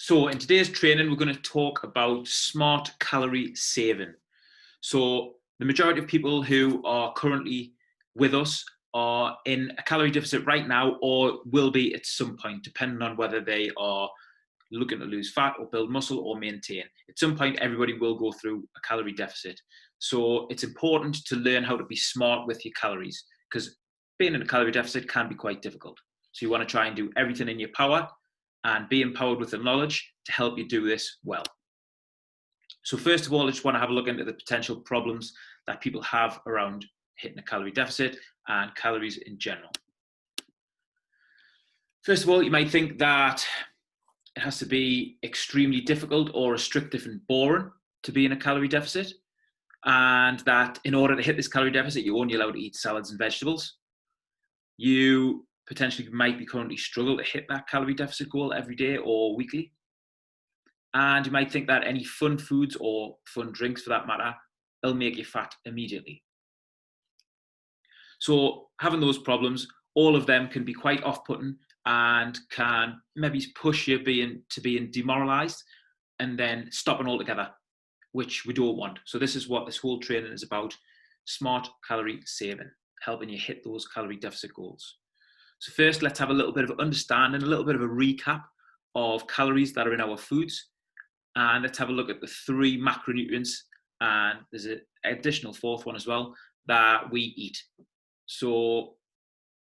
So in today's training, we're going to talk about smart calorie saving. So the majority of people who are currently with us are in a calorie deficit right now or will be at some point, depending on whether they are looking to lose fat or build muscle or maintain. At some point, everybody will go through a calorie deficit. So it's important to learn how to be smart with your calories, because being in a calorie deficit can be quite difficult. So you want to try and do everything in your power and be empowered with the knowledge to help you do this well. So first of all, I just want to have a look into the potential problems that people have around hitting a calorie deficit and calories in general. First of all, you might think that it has to be extremely difficult or restrictive and boring to be in a calorie deficit, and that in order to hit this calorie deficit, you're only allowed to eat salads and vegetables. You potentially might be currently struggle to hit that calorie deficit goal every day or weekly. And you might think that any fun foods or fun drinks, for that matter, will make you fat immediately. So having those problems, all of them can be quite off-putting and can maybe push you to being demoralized and then stopping altogether, which we don't want. So this is what this whole training is about: smart calorie saving, helping you hit those calorie deficit goals. So first, let's have a little bit of understanding, a little bit of a recap of calories that are in our foods. And let's have a look at the 3 macronutrients, and there's an additional 4th one as well, that we eat. So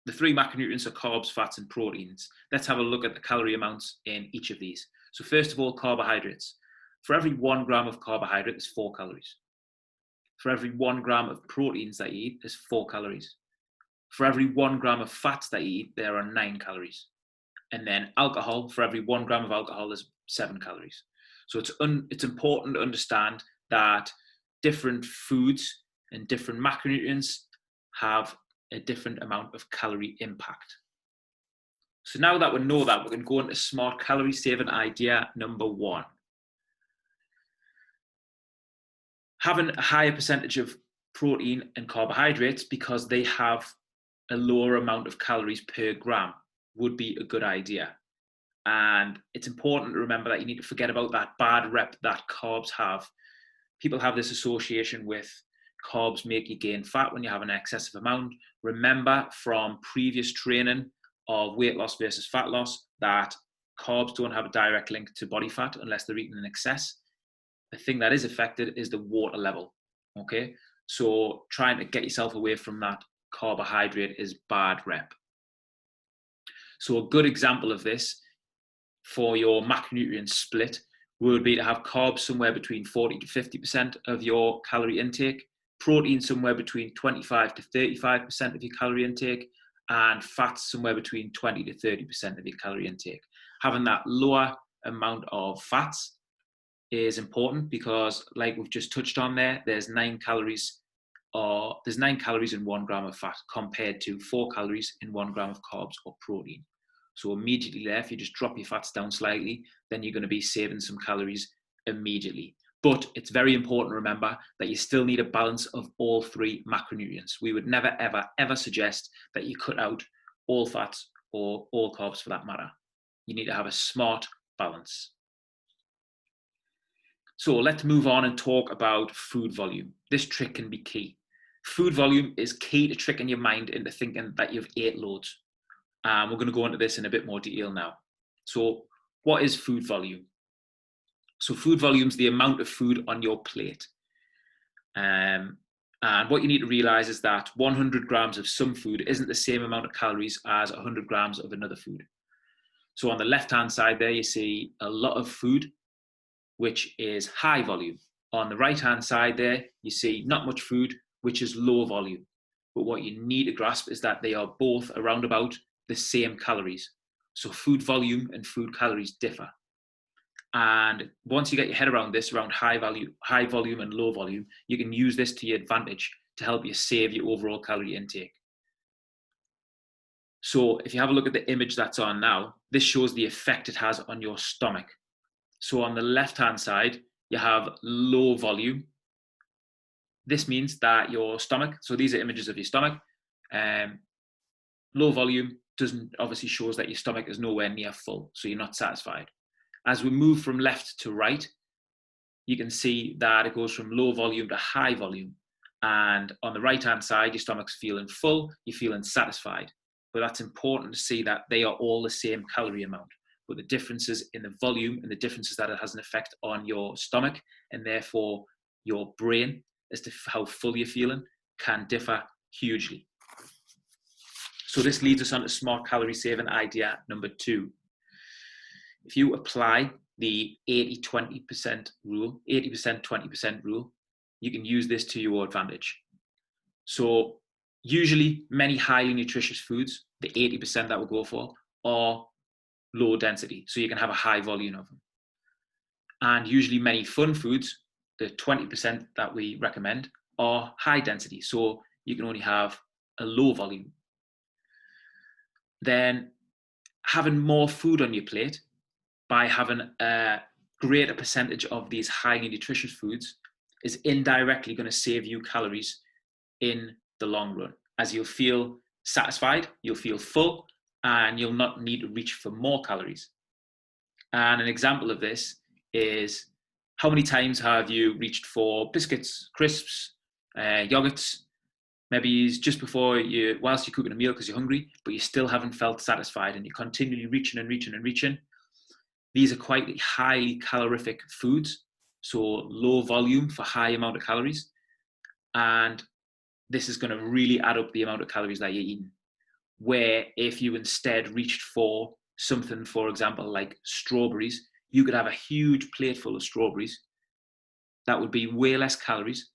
the 3 macronutrients are carbs, fats, and proteins. Let's have a look at the calorie amounts in each of these. So first of all, carbohydrates. For every 1 gram of carbohydrate, there's 4 calories. For every 1 gram of proteins that you eat, there's 4 calories. For every 1 gram of fats that you eat, there are 9 calories. And then alcohol, for every 1 gram of alcohol, there's 7 calories. So it's important to understand that different foods and different macronutrients have a different amount of calorie impact. So now that we know that, we're going to go into smart calorie saving idea number 1. Having a higher percentage of protein and carbohydrates, because they have a lower amount of calories per gram, would be a good idea. And it's important to remember that you need to forget about that bad rep that carbs have. People have this association with carbs make you gain fat when you have an excessive amount. Remember from previous training of weight loss versus fat loss that carbs don't have a direct link to body fat unless they're eaten in excess. The thing that is affected is the water level. Okay, so trying to get yourself away from that carbohydrate is bad rep. So a good example of this for your macronutrient split would be to have carbs somewhere between 40 to 50% of your calorie intake, protein somewhere between 25 to 35% of your calorie intake, and fats somewhere between 20 to 30% of your calorie intake. Having that lower amount of fats is important because, like we've just touched on there's 9 calories in 1 gram of fat compared to 4 calories in 1 gram of carbs or protein. So immediately there, if you just drop your fats down slightly, then you're going to be saving some calories immediately. But it's very important to remember that you still need a balance of all 3 macronutrients. We would never, ever, ever suggest that you cut out all fats or all carbs for that matter. You need to have a smart balance. So let's move on and talk about food volume. This trick can be key. Food volume is key to tricking your mind into thinking that you've ate loads. We're going to go into this in a bit more detail now. So what is food volume? So food volume is the amount of food on your plate. And what you need to realize is that 100 grams of some food isn't the same amount of calories as 100 grams of another food. So on the left-hand side there, you see a lot of food, which is high volume. On the right-hand side there, you see not much food, which is low volume. But what you need to grasp is that they are both around about the same calories. So food volume and food calories differ. And once you get your head around this, around high volume and low volume, you can use this to your advantage to help you save your overall calorie intake. So if you have a look at the image that's on now, this shows the effect it has on your stomach. So on the left-hand side, you have low volume. This means that your stomach, so these are images of your stomach, low volume obviously shows that your stomach is nowhere near full, so you're not satisfied. As we move from left to right, you can see that it goes from low volume to high volume. And on the right-hand side, your stomach's feeling full, you're feeling satisfied. But that's important to see that they are all the same calorie amount. But the differences in the volume and the differences that it has an effect on your stomach and therefore your brain as to how full you're feeling can differ hugely. So this leads us on to smart calorie saving idea number 2. If you apply the 80-20% rule, 80% 20% rule, you can use this to your advantage. So usually many highly nutritious foods, the 80% that we'll go for, are low density, so you can have a high volume of them. And usually many fun foods, the 20% that we recommend, are high density, so you can only have a low volume. Then having more food on your plate by having a greater percentage of these highly nutritious foods is indirectly going to save you calories in the long run, as you'll feel satisfied, you'll feel full, and you'll not need to reach for more calories. And an example of this is, how many times have you reached for biscuits, crisps, yogurts, maybe just before whilst you're cooking a meal because you're hungry, but you still haven't felt satisfied and you're continually reaching and reaching and reaching. These are quite highly calorific foods, so low volume for high amount of calories. And this is going to really add up the amount of calories that you're eating. Where if you instead reached for something, for example, like strawberries, you could have a huge plate full of strawberries. That would be way less calories,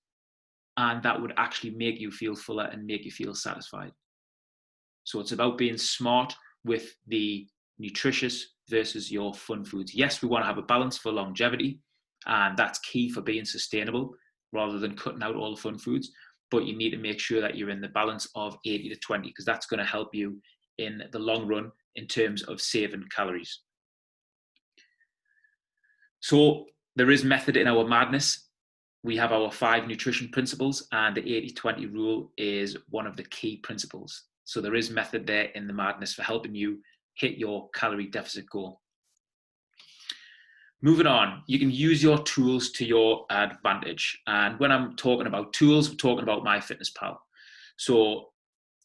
and that would actually make you feel fuller and make you feel satisfied. So it's about being smart with the nutritious versus your fun foods. Yes, we want to have a balance for longevity, and that's key for being sustainable rather than cutting out all the fun foods. But you need to make sure that you're in the balance of 80 to 20, because that's going to help you in the long run in terms of saving calories. So there is method in our madness. We have our 5 nutrition principles, and the 80-20 rule is one of the key principles. So there is method there in the madness for helping you hit your calorie deficit goal. Moving on, you can use your tools to your advantage. And when I'm talking about tools, we're talking about MyFitnessPal. So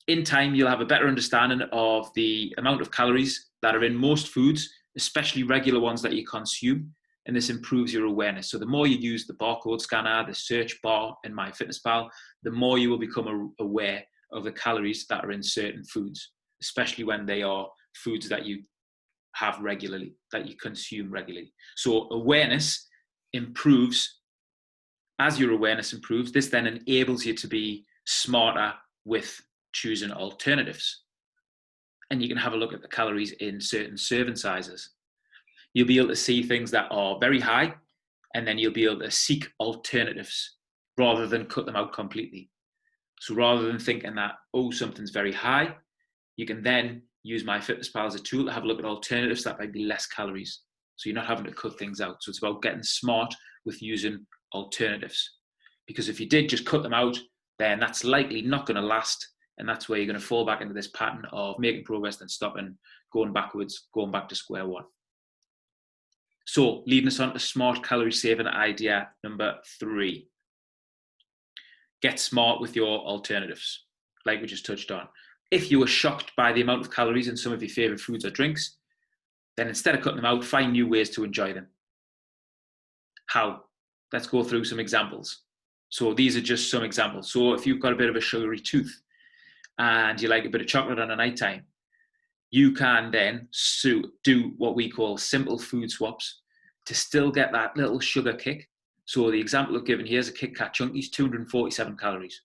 in time, you'll have a better understanding of the amount of calories that are in most foods, especially regular ones that you consume. And this improves your awareness. So the more you use the barcode scanner, the search bar in MyFitnessPal, the more you will become aware of the calories that are in certain foods, especially when they are foods that you have regularly, that you consume regularly. So awareness improves. As your awareness improves, this then enables you to be smarter with choosing alternatives. And you can have a look at the calories in certain serving sizes. You'll be able to see things that are very high, and then you'll be able to seek alternatives rather than cut them out completely. So rather than thinking that, oh, something's very high, you can then use MyFitnessPal as a tool to have a look at alternatives that might be less calories. So you're not having to cut things out. So it's about getting smart with using alternatives. Because if you did just cut them out, then that's likely not going to last. And that's where you're going to fall back into this pattern of making progress, then stopping, going backwards, going back to square one. So leading us on to smart calorie saving idea number 3. Get smart with your alternatives, like we just touched on. If you were shocked by the amount of calories in some of your favorite foods or drinks, then instead of cutting them out, find new ways to enjoy them. How? Let's go through some examples. So these are just some examples. So if you've got a bit of a sugary tooth and you like a bit of chocolate on a night time, you can then do what we call simple food swaps to still get that little sugar kick. So the example I've given here is a Kit Kat Chunkies, 247 calories.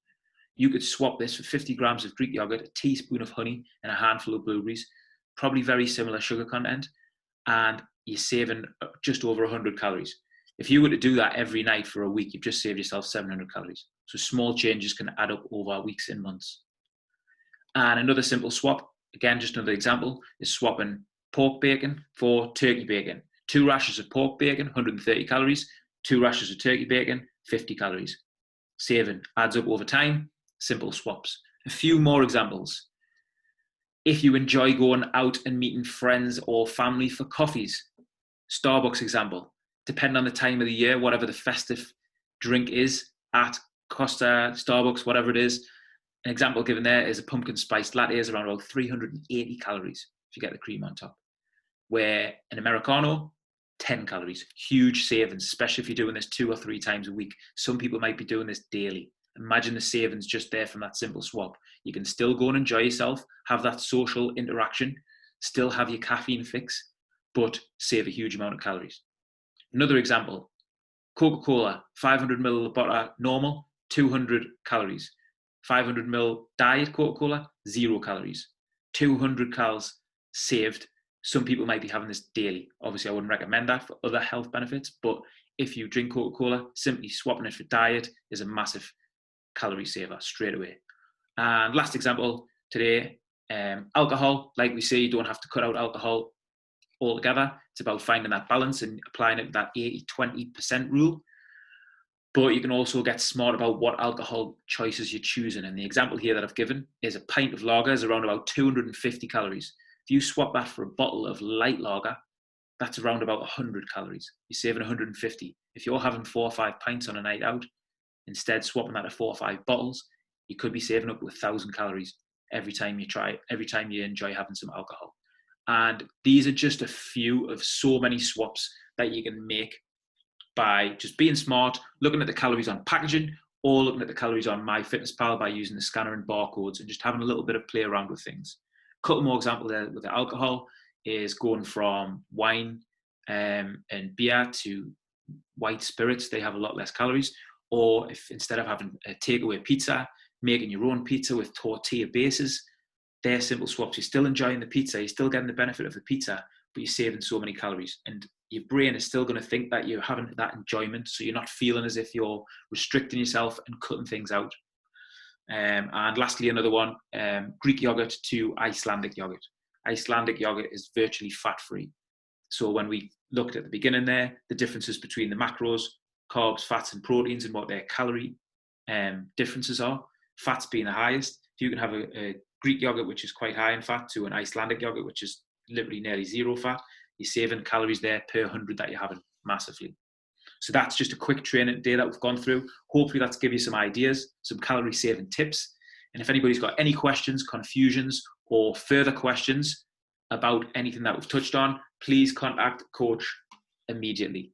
You could swap this for 50 grams of Greek yogurt, a teaspoon of honey, and a handful of blueberries, probably very similar sugar content, and you're saving just over 100 calories. If you were to do that every night for a week, you've just saved yourself 700 calories. So small changes can add up over weeks and months. And another simple swap, again, just another example, is swapping pork bacon for turkey bacon. 2 rashers of pork bacon, 130 calories. 2 rashers of turkey bacon, 50 calories. Saving adds up over time. Simple swaps. A few more examples. If you enjoy going out and meeting friends or family for coffees, Starbucks example, depending on the time of the year, whatever the festive drink is at Costa, Starbucks, whatever it is, an example given there is a pumpkin spiced latte is around about 380 calories if you get the cream on top. Where an Americano, 10 calories, huge savings, especially if you're doing this 2 or 3 times a week. Some people might be doing this daily. Imagine the savings just there from that simple swap. You can still go and enjoy yourself, have that social interaction, still have your caffeine fix, but save a huge amount of calories. Another example, Coca-Cola, 500 ml bottle normal, 200 calories. 500 ml diet Coca-Cola, 0 calories. 200 calories saved. Some people might be having this daily. Obviously, I wouldn't recommend that for other health benefits, but if you drink Coca-Cola, simply swapping it for diet is a massive calorie saver straight away. And last example today, alcohol. Like we say, you don't have to cut out alcohol altogether. It's about finding that balance and applying it that 80-20% rule. But you can also get smart about what alcohol choices you're choosing. And the example here that I've given is a pint of lager is around about 250 calories. If you swap that for a bottle of light lager, that's around about 100 calories. You're saving 150. If you're having 4 or 5 pints on a night out, instead swapping that to 4 or 5 bottles, you could be saving up to 1,000 calories every time you enjoy having some alcohol. And these are just a few of so many swaps that you can make by just being smart, looking at the calories on packaging, or looking at the calories on MyFitnessPal by using the scanner and barcodes and just having a little bit of play around with things. A couple more examples there with the alcohol is going from wine and beer to white spirits. They have a lot less calories. Or if instead of having a takeaway pizza, making your own pizza with tortilla bases, they're simple swaps. You're still enjoying the pizza, you're still getting the benefit of the pizza, but you're saving so many calories. And your brain is still going to think that you're having that enjoyment, so you're not feeling as if you're restricting yourself and cutting things out. And lastly, another one, Greek yogurt to Icelandic yogurt. Icelandic yogurt is virtually fat-free. So when we looked at the beginning there, the differences between the macros, carbs, fats, and proteins and what their calorie differences are, fats being the highest. If you can have a Greek yogurt, which is quite high in fat, to an Icelandic yogurt, which is literally nearly 0 fat, you're saving calories there per 100 that you're having massively. So that's just a quick training day that we've gone through. Hopefully that's give you some ideas, some calorie saving tips. And if anybody's got any questions, confusions, or further questions about anything that we've touched on, please contact Coach immediately.